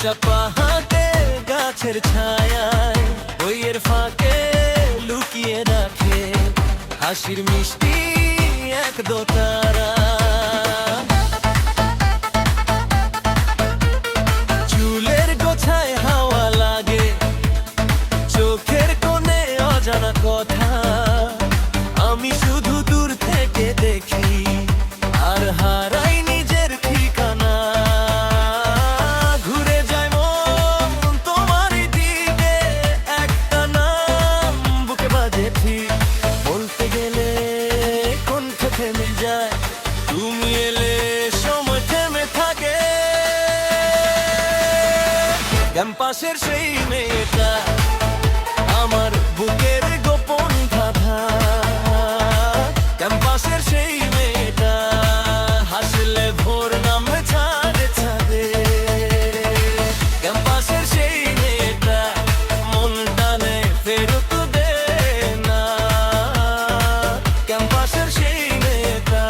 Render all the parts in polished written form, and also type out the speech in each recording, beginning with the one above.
চাপা হাতে গাছের ছায়ায় বইয়ের ফাঁকে লুকিয়ে রাখে হাসির মিষ্টি এক দোতারা। চুলের গোছায় হাওয়া লাগে, চোখের কোণে অজানা কথা, আমি শুধু দূর থেকে দেখি আর হারাই নিজের ঠিকানা। ঘুরে যায় মন তোমার দিকে, একটা নাম বুকে বাজে ঠিক, বলতে গেলে কণ্ঠ থেমে যায়, তুমি এলে সময় থেমে থাকে। ক্যাম্পাসের সেই মেয়েটা আমার বুকের গোপন ধাঁধা, ক্যাম্পাসের সেই মেয়েটা হাসলে ভোর নামে ছাদে ছাদে। ক্যাম্পাসের সেই মেয়েটা মন টানে ফেরত দে না, ক্যাম্পাসের সেই মেয়েটা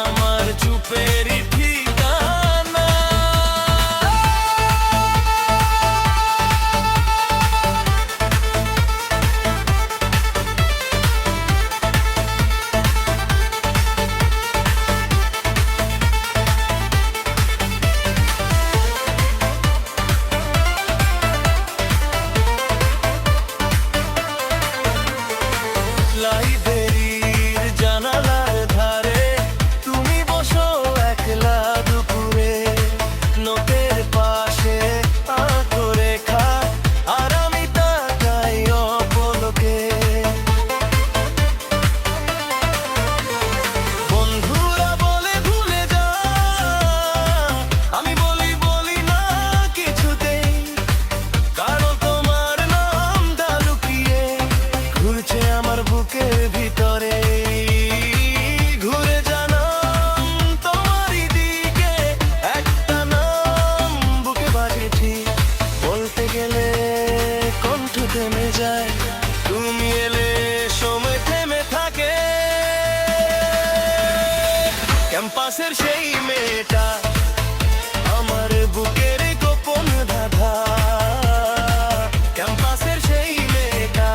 আমার চুপেরই ঠিকানা। লাইব্রেরির জানালার ধারে তুমি বসো একলা দুপুরে, নোটের পাশে আঁকো রেখা আর আমি তাকাই অপলকে। বন্ধুরা বলে ভুলে যা, আমি বলি না কিছুতেই, কারণ তোমার নামটা লুকিয়ে ঘুরছে আমার বুকের ভিতরে। ঘুরে জানাম তোমারই দিকে, একটা নাম বুকে বাজে ঠিক, বলতে গেলে কণ্ঠ থেমে যায়, তুমি এলে সময় থেমে থাকে। ক্যাম্পাসের সেই মেয়েটা আমার বুকের গোপন ধাঁধা, ক্যাম্পাসের সেই মেয়েটা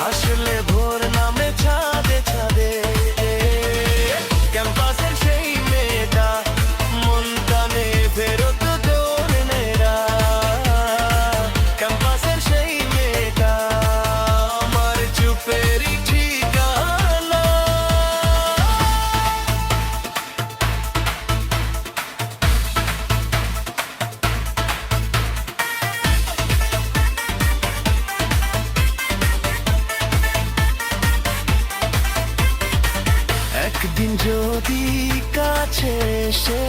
হাসলে ভোর নামে ছাদে ছাদে। ক্যাম্পাসের সেই মেয়েটা মন টানে ফেরত দোনেরা, ক্যাম্পাসের সেই মেয়েটা আমার চুপেরই ঠিকানা। একদিন যদি কাছে এসে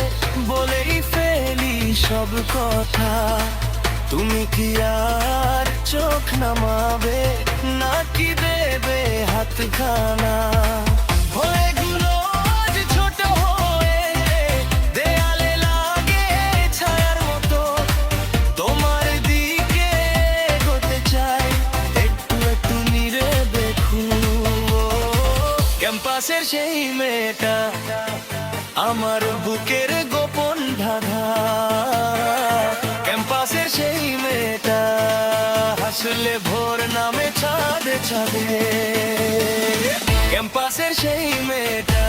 বলেই ফেলি সব কথা, তুমি কি আর চোখ নামাবে নাকি দেবে হাতখানা? ভয়গুলো আজ ছোট হয়ে দেয়ালে লাগে ছায়ার মতো, তোমার দিকে এগোতে চাই একটু একটু নীরে দেখুন। ক্যাম্পাসের সেই মেয়েটা আমার বুকের গোপন ধাঁধা, ক্যাম্পাসের সেই মেয়েটা হাসলে ভোর নামে ছাদে ছাদে। ক্যাম্পাসের সেই মেয়েটা